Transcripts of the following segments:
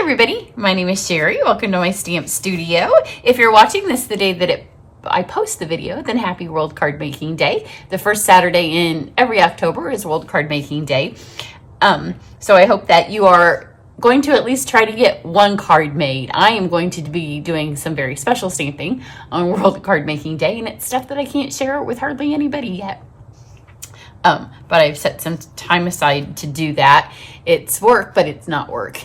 everybody, my name is Cheri. Welcome to my stamp studio. If you're watching this the day that I post the video, then happy World Card Making Day. The first Saturday in every October is World Card Making Day. So I hope that you are going to at least try to get one card made. I am going to be doing some very special stamping on World Card Making Day, and it's stuff that I can't share with hardly anybody yet. But I've set some time aside to do that. It's work, but it's not work.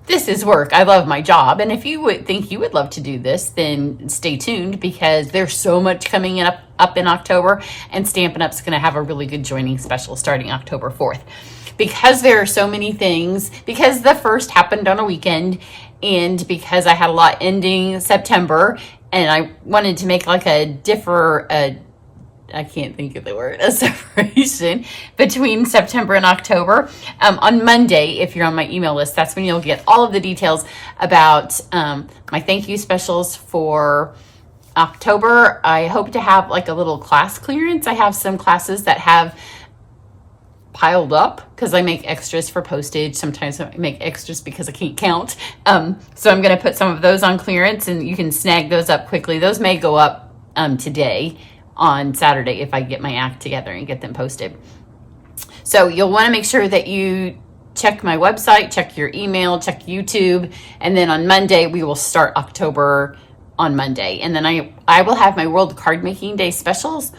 This is work. I love my job. And if you would think you would love to do this, then stay tuned because there's so much coming up in October, and Stampin' Up's going to have a really good joining special starting October 4th. Because there are so many things, because the first happened on a weekend, and because I had a lot ending September, and I wanted to make like I can't think of the word, a separation between September and October. On Monday, if you're on my email list, that's when you'll get all of the details about my thank you specials for October. I hope to have like a little class clearance. I have some classes that have piled up because I make extras for postage. Sometimes I make extras because I can't count. So I'm going to put some of those on clearance, and you can snag those up quickly. Those may go up today on Saturday if I get my act together and get them posted. So you'll want to make sure that you check my website, check your email, check YouTube, and then on Monday we will start October on Monday. And then I will have my World Card Making Day specials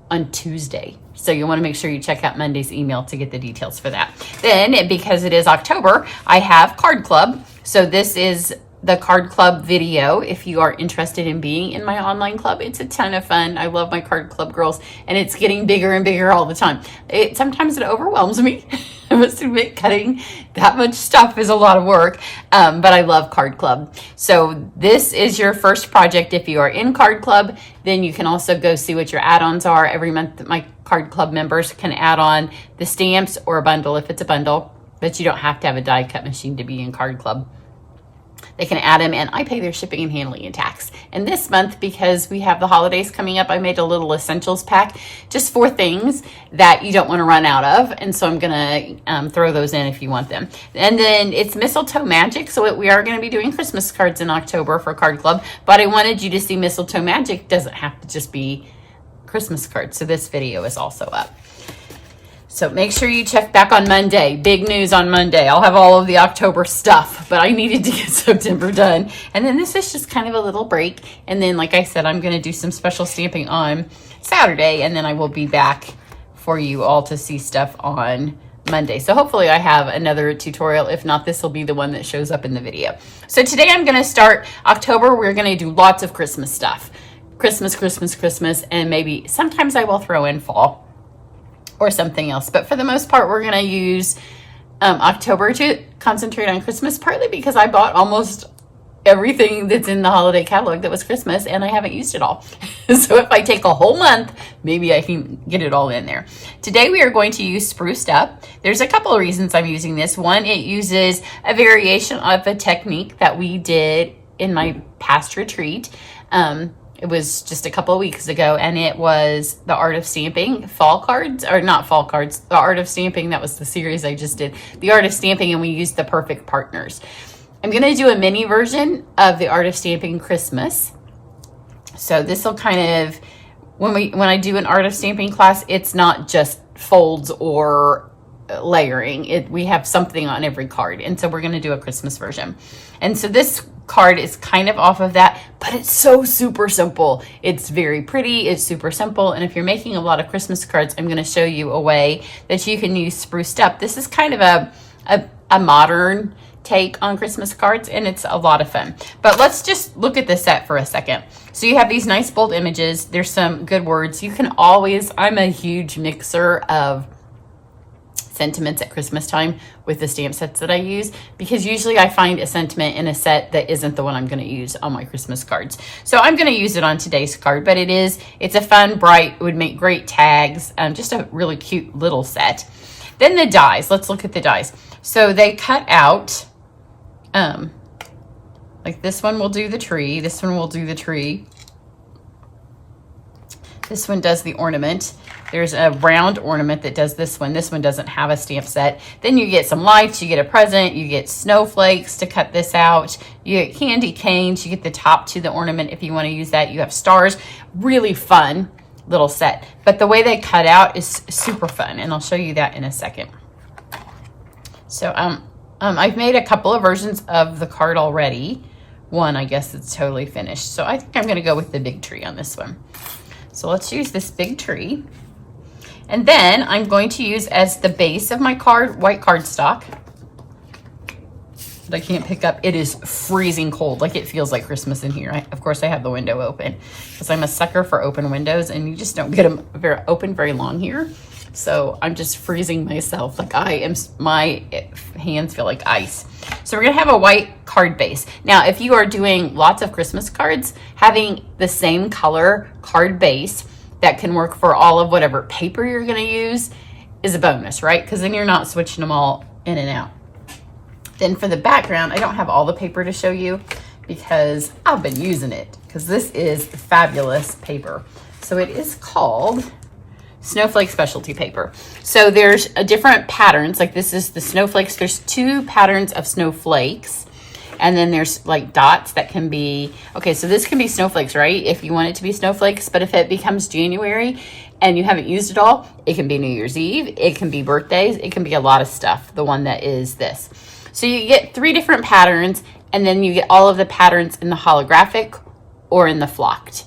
on Tuesday. So you'll want to make sure you check out Monday's email to get the details for that. Then, because it is October, I have Card Club. So this is the Card Club video. If you are interested in being in my online club, it's a ton of fun. I love my Card Club girls, and it's getting bigger and bigger all the time. Sometimes it overwhelms me. I must admit, cutting that much stuff is a lot of work, but I love Card Club. So this is your first project. If you are in Card Club, then you can also go see what your add-ons are. Every month, my Card Club members can add on the stamps or a bundle if it's a bundle, but you don't have to have a die cut machine to be in Card Club. They can add them, and I pay their shipping and handling and tax. And this month, because we have the holidays coming up, I made a little essentials pack, just 4 things that you don't want to run out of. And so I'm going to throw those in if you want them. And then it's Mistletoe Magic. So we are going to be doing Christmas cards in October for Card Club. But I wanted you to see Mistletoe Magic doesn't have to just be Christmas cards. So this video is also up. So make sure you check back on Monday. Big news on Monday. I'll have all of the October stuff, but I needed to get September done. And then this is just kind of a little break. And then, like I said, I'm going to do some special stamping on Saturday, and then I will be back for you all to see stuff on Monday. So hopefully I have another tutorial. If not, this will be the one that shows up in the video. So today I'm going to start October. We're going to do lots of Christmas stuff. Christmas, and maybe sometimes I will throw in fall or something else. But for the most part, we're going to use October to concentrate on Christmas, partly because I bought almost everything that's in the holiday catalog that was Christmas, and I haven't used it all. So if I take a whole month, maybe I can get it all in there. Today we are going to use Spruced Up. There's a couple of reasons I'm using this. One, it uses a variation of a technique that we did in my past retreat. It was just a couple of weeks ago, and it was the Art of Stamping fall cards, or not fall cards, the Art of Stamping. That was the series I just did, the Art of Stamping, and we used the perfect partners. I'm going to do a mini version of the Art of Stamping Christmas. So this will kind of, when I do an Art of Stamping class, it's not just folds or layering. We have something on every card, and so we're going to do a Christmas version. And so this card is kind of off of that, but it's so super simple. It's very pretty, it's super simple, and if you're making a lot of Christmas cards, I'm going to show you a way that you can use Spruced Up. This is kind of a modern take on Christmas cards, and it's a lot of fun. But let's just look at the set for a second. So you have these nice bold images. There's some good words. You can always, I'm a huge mixer of sentiments at Christmas time with the stamp sets that I use, because usually I find a sentiment in a set that isn't the one I'm going to use on my Christmas cards. So I'm going to use it on today's card, but it's a fun, bright, would make great tags, just a really cute little set. Then the dies, let's look at the dies. So they cut out, like this one will do the tree, this one will do the tree. This one does the ornament. There's a round ornament that does this one. This one doesn't have a stamp set. Then you get some lights, you get a present, you get snowflakes to cut this out. You get candy canes, you get the top to the ornament if you want to use that. You have stars. Really fun little set. But the way they cut out is super fun, and I'll show you that in a second. So I've made a couple of versions of the card already. One, I guess it's totally finished. So I think I'm going to go with the big tree on this one. So let's use this big tree. And then I'm going to use as the base of my card, white cardstock. But I can't pick up. It is freezing cold. Like, it feels like Christmas in here. Of course, I have the window open because I'm a sucker for open windows, and you just don't get them open very long here. So I'm just freezing myself. Like, my hands feel like ice. So we're gonna have a white card base. Now, if you are doing lots of Christmas cards, having the same color card base that can work for all of whatever paper you're gonna use is a bonus, right? Because then you're not switching them all in and out. Then for the background, I don't have all the paper to show you because I've been using it, because this is fabulous paper. So it is called Snowflake Specialty Paper. So there's a different patterns. Like, this is the snowflakes. There's 2 patterns of snowflakes. And then there's like dots that can be, okay, so this can be snowflakes, right? If you want it to be snowflakes, but if it becomes January and you haven't used it all, it can be New Year's Eve, it can be birthdays, it can be a lot of stuff, the one that is this. So you get 3 different patterns, and then you get all of the patterns in the holographic or in the flocked.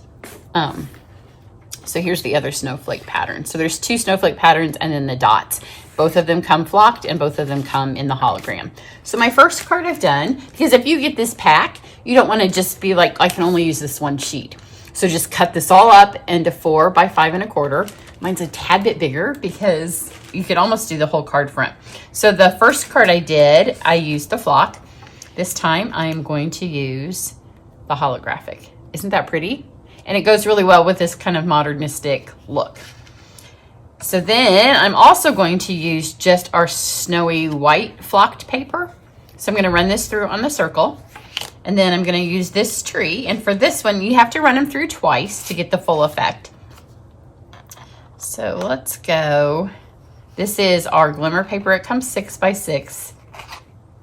So here's the other snowflake pattern. So there's 2 snowflake patterns and then the dots. Both of them come flocked and both of them come in the hologram. So my first card I've done, because if you get this pack, you don't want to just be like, I can only use this one sheet. So just cut this all up into 4 by 5 1/4. Mine's a tad bit bigger because you could almost do the whole card front. So the first card I did, I used the flock. This time I am going to use the holographic. Isn't that pretty? And it goes really well with this kind of modernistic look. So then I'm also going to use just our snowy white flocked paper. So I'm going to run this through on the circle. And then I'm going to use this tree. And for this one, you have to run them through twice to get the full effect. So let's go. This is our glimmer paper. It comes 6 by 6.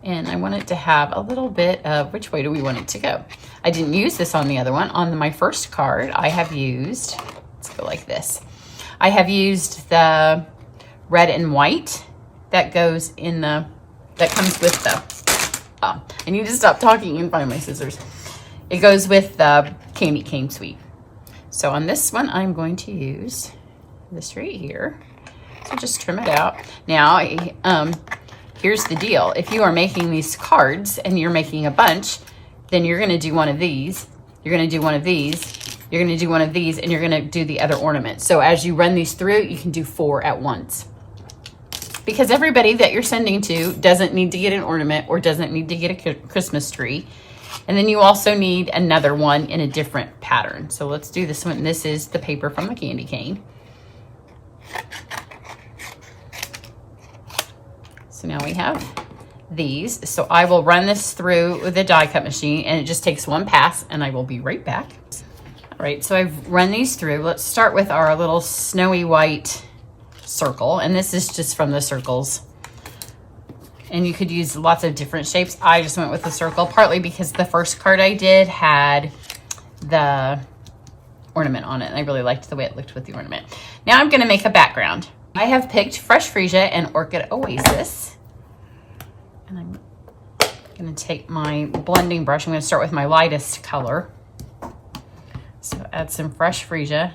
And I want it to have a little bit of, which way do we want it to go? I didn't use this on the other one. On my first card, I have used, let's go like this. I have used the red and white that goes in the, that comes with the, I need to stop talking and find my scissors. It goes with the candy cane sweet. So on this one, I'm going to use this right here. So just trim it out. Now, here's the deal. If you are making these cards and you're making a bunch, then you're going to do one of these. You're going to do one of these. You're going to do one of these, and you're going to do the other ornament. So as you run these through, you can do 4 at once. Because everybody that you're sending to doesn't need to get an ornament or doesn't need to get a Christmas tree. And then you also need another one in a different pattern. So let's do this one. This is the paper from the candy cane. So now we have these. So I will run this through the die cut machine, and it just takes 1 pass, and I will be right back. All right, so I've run these through. Let's start with our little snowy white circle, and this is just from the circles. And you could use lots of different shapes. I just went with the circle, partly because the first card I did had the ornament on it, and I really liked the way it looked with the ornament. Now I'm gonna make a background. I have picked Fresh Freesia and Orchid Oasis. And I'm gonna take my blending brush. I'm gonna start with my lightest color. So add some Fresh Freesia.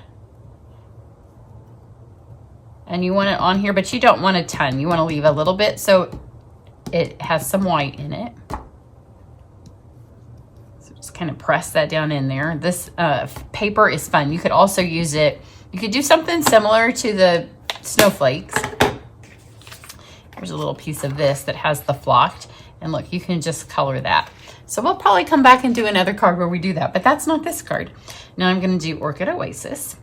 And you want it on here, but you don't want a ton. You wanna leave a little bit so it has some white in it. So just kind of press that down in there. This paper is fun. You could also use it, you could do something similar to the snowflakes. There's a little piece of this that has the flocked, and look, you can just color that. So we'll probably come back and do another card where we do that, but that's not this card. Now I'm going to do Orchid Oasis.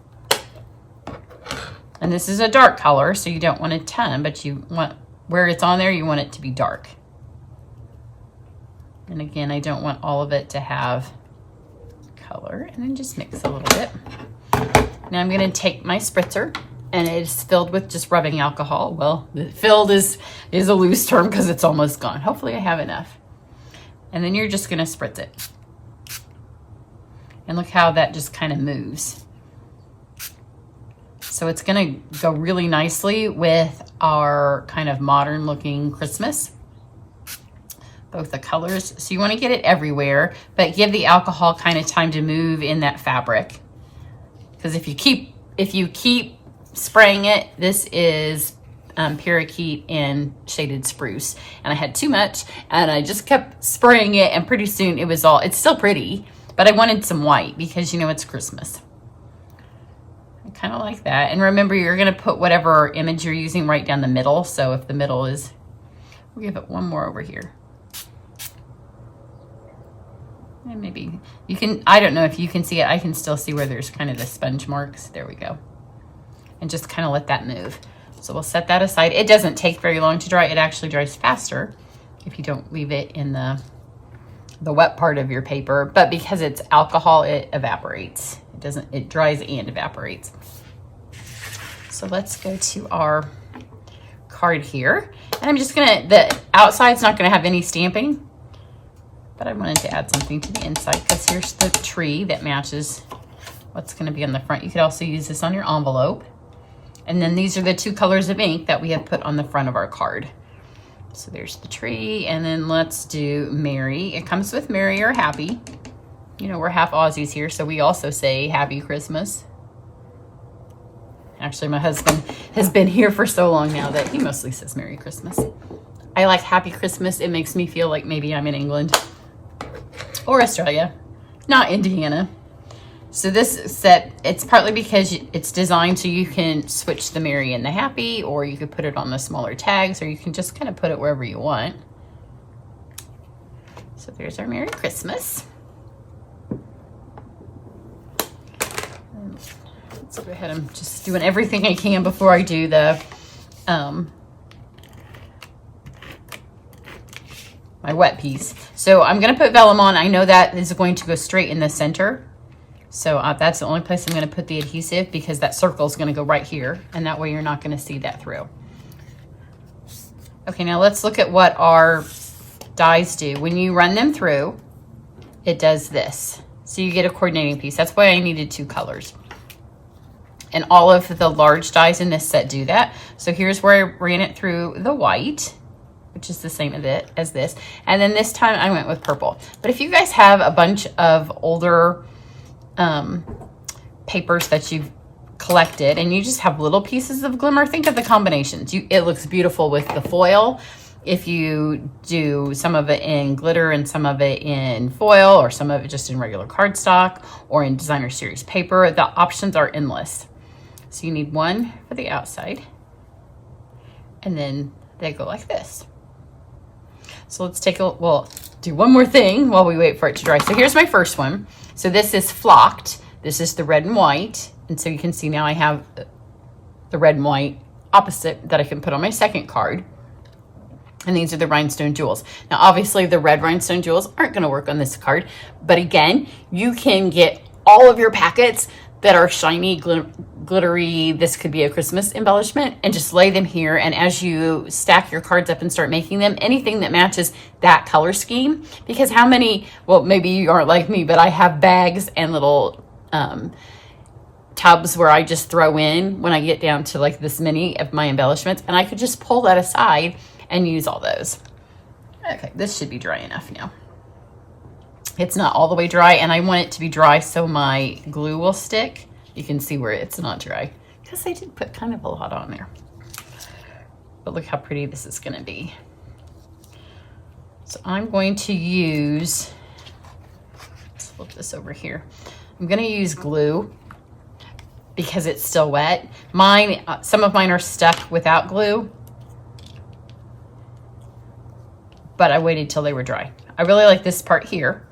And this is a dark color, so you don't want a ton, but you want, where it's on there, you want it to be dark. And again, I don't want all of it to have color. And then just mix a little bit. Now I'm going to take my spritzer, and it's filled with just rubbing alcohol. Well, filled is a loose term because it's almost gone. Hopefully I have enough. And then you're just going to spritz it. And look how that just kind of moves. So it's going to go really nicely with our kind of modern looking Christmas. Both the colors. So you want to get it everywhere, but give the alcohol kind of time to move in that fabric. Because if you keep spraying it, this is parakeet and shaded spruce. And I had too much and I just kept spraying it, and pretty soon it's still pretty, but I wanted some white because you know it's Christmas. Kind of like that. And remember, you're going to put whatever image you're using right down the middle. So if the middle is, we'll give it one more over here. And maybe you can, I don't know if you can see it. I can still see where there's kind of the sponge marks. There we go. And just kind of let that move. So we'll set that aside. It doesn't take very long to dry. It actually dries faster if you don't leave it in the wet part of your paper. But because it's alcohol, it evaporates. It dries and evaporates. So let's go to our card here. And I'm just the outside's not gonna have any stamping, but I wanted to add something to the inside because here's the tree that matches what's gonna be on the front. You could also use this on your envelope. And then these are the two colors of ink that we have put on the front of our card. So there's the tree, and then let's do Merry. It comes with Merry or Happy. You know, we're half Aussies here, so we also say Happy Christmas. Actually, my husband has been here for so long now that he mostly says Merry Christmas. I like Happy Christmas. It makes me feel like maybe I'm in England or Australia, not Indiana. So this set, it's partly because it's designed so you can switch the Merry and the Happy, or you could put it on the smaller tags, or you can just kind of put it wherever you want. So there's our Merry Christmas. Let's go ahead. I'm just doing everything I can before I do the my wet piece. So I'm going to put vellum on. I know that is going to go straight in the center. So that's the only place I'm going to put the adhesive, because that circle is going to go right here, and that way you're not going to see that through. Okay, now let's look at what our dies do. When you run them through, it does this. So you get a coordinating piece. That's why I needed two colors. And all of the large dies in this set do that. So here's where I ran it through the white, which is the same as this. And then this time I went with purple. But if you guys have a bunch of older papers that you've collected and you just have little pieces of glimmer, think of the combinations. It looks beautiful with the foil. If you do some of it in glitter and some of it in foil, or some of it just in regular cardstock or in designer series paper, the options are endless. So you need one for the outside, and then they go like this. So let's we'll do one more thing while we wait for it to dry. So here's my first one. So this is flocked. This is the red and white. And so you can see now I have the red and white opposite that I can put on my second card. And these are the rhinestone jewels. Now, obviously the red rhinestone jewels aren't gonna work on this card, but again, you can get all of your packets that are shiny, glittery, this could be a Christmas embellishment, and just lay them here. And as you stack your cards up and start making them, anything that matches that color scheme, because how many, well, maybe you aren't like me, but I have bags and little tubs where I just throw in when I get down to like this many of my embellishments, and I could just pull that aside and use all those. Okay, this should be dry enough now. It's not all the way dry, and I want it to be dry so my glue will stick. You can see where it's not dry, because I did put kind of a lot on there. But look how pretty this is gonna be. So I'm going to use, let's flip this over here. I'm gonna use glue because it's still wet. Some of mine are stuck without glue, but I waited till they were dry. I really like this part here.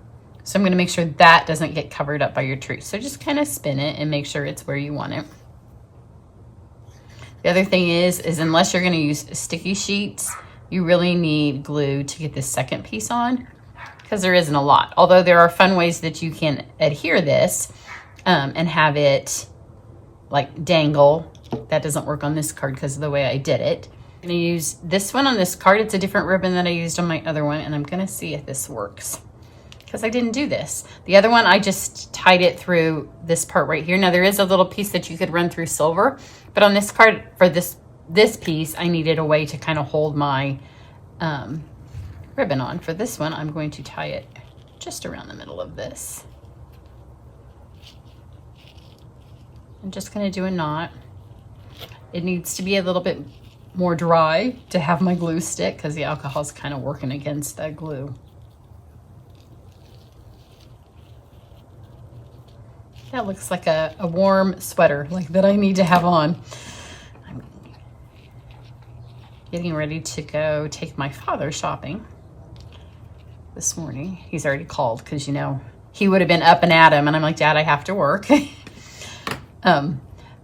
So I'm going to make sure that doesn't get covered up by your tree. So just kind of spin it and make sure it's where you want it. The other thing is unless you're going to use sticky sheets, you really need glue to get this second piece on, because there isn't a lot. Although there are fun ways that you can adhere this and have it like dangle. That doesn't work on this card because of the way I did it. I'm going to use this one on this card. It's a different ribbon that I used on my other one, and I'm going to see if this works because I didn't do this. The other one, I just tied it through this part right here. Now there is a little piece that you could run through silver, but on this card for this piece, I needed a way to kind of hold my ribbon on. For this one, I'm going to tie it just around the middle of this. I'm just going to do a knot. It needs to be a little bit more dry to have my glue stick because the alcohol is kind of working against that glue. That looks like a warm sweater like that I need to have on. I'm getting ready to go take my father shopping this morning. He's already called because, you know, he would have been up and at him, and I'm like, Dad, I have to work.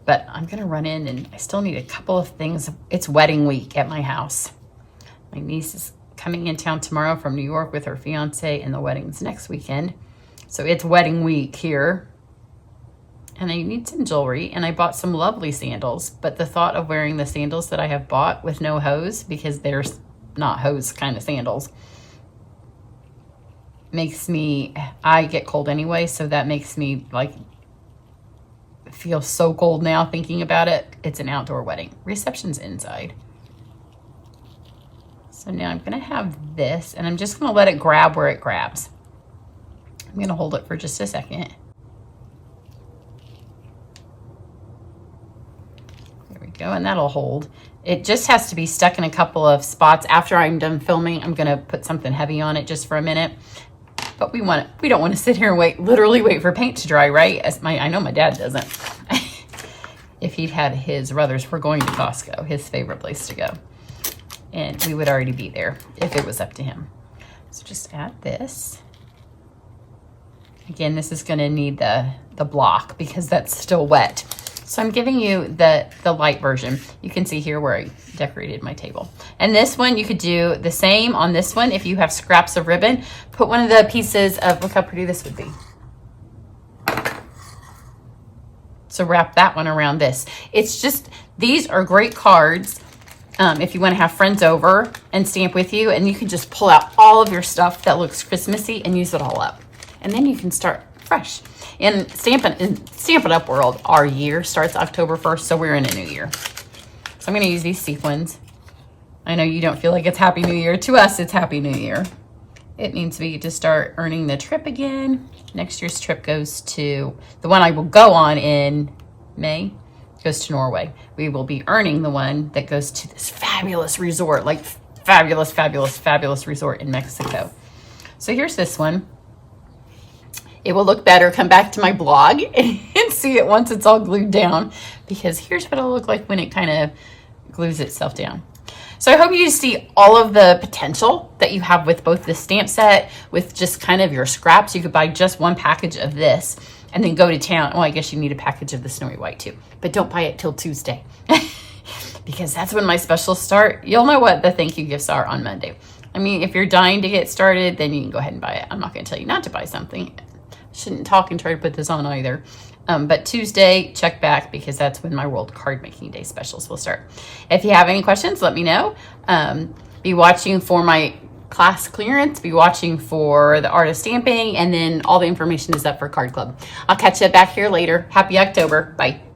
But I'm gonna run in, and I still need a couple of things. It's wedding week at my house. My niece is coming in town tomorrow from New York with her fiance, and the wedding's next weekend. So it's wedding week here. And I need some jewelry, and I bought some lovely sandals, but the thought of wearing the sandals that I have bought with no hose, because they're not hose kind of sandals, makes me, I get cold anyway, so that makes me like feel so cold now thinking about it. It's an outdoor wedding. Reception's inside. So now I'm going to have this, and I'm just going to let it grab where it grabs. I'm going to hold it for just a second. There we go, and that'll hold. It just has to be stuck in a couple of spots. After I'm done filming, I'm going to put something heavy on it just for a minute. But we don't want to sit here and literally wait for paint to dry, right? I know my dad doesn't. If he'd had his brothers, we're going to Costco, his favorite place to go. And we would already be there if it was up to him. So just add this. Again, this is going to need the block because that's still wet. So I'm giving you the light version. You can see here where I decorated my table. And this one, you could do the same on this one. If you have scraps of ribbon, put one of the pieces of, look how pretty this would be. So wrap that one around this. It's just, these are great cards if you want to have friends over and stamp with you, and you can just pull out all of your stuff that looks Christmassy and use it all up. And then you can start fresh. In Stampin' Up world, our year starts October 1st, so we're in a new year. So I'm going to use these sequins. I know you don't feel like it's Happy New Year. To us, it's Happy New Year. It means we get to start earning the trip again. Next year's trip goes to, the one I will go on in May, goes to Norway. We will be earning the one that goes to this fabulous resort, like fabulous, fabulous, fabulous resort in Mexico. So here's this one. It will look better. Come back to my blog and see it once it's all glued down, because here's what it'll look like when it kind of glues itself down. So I hope you see all of the potential that you have with both the stamp set, with just kind of your scraps. You could buy just one package of this and then go to town. Well, I guess you need a package of the Snowy White too, but don't buy it till Tuesday because that's when my specials start. You'll know what the thank you gifts are on Monday. I mean, if you're dying to get started, then you can go ahead and buy it. I'm not going to tell you not to buy something. Shouldn't talk and try to put this on either. But Tuesday, check back, because that's when my World Card Making Day specials will start. If you have any questions, let me know. Be watching for my class clearance. Be watching for the art of stamping. And then all the information is up for Card Club. I'll catch you back here later. Happy October. Bye.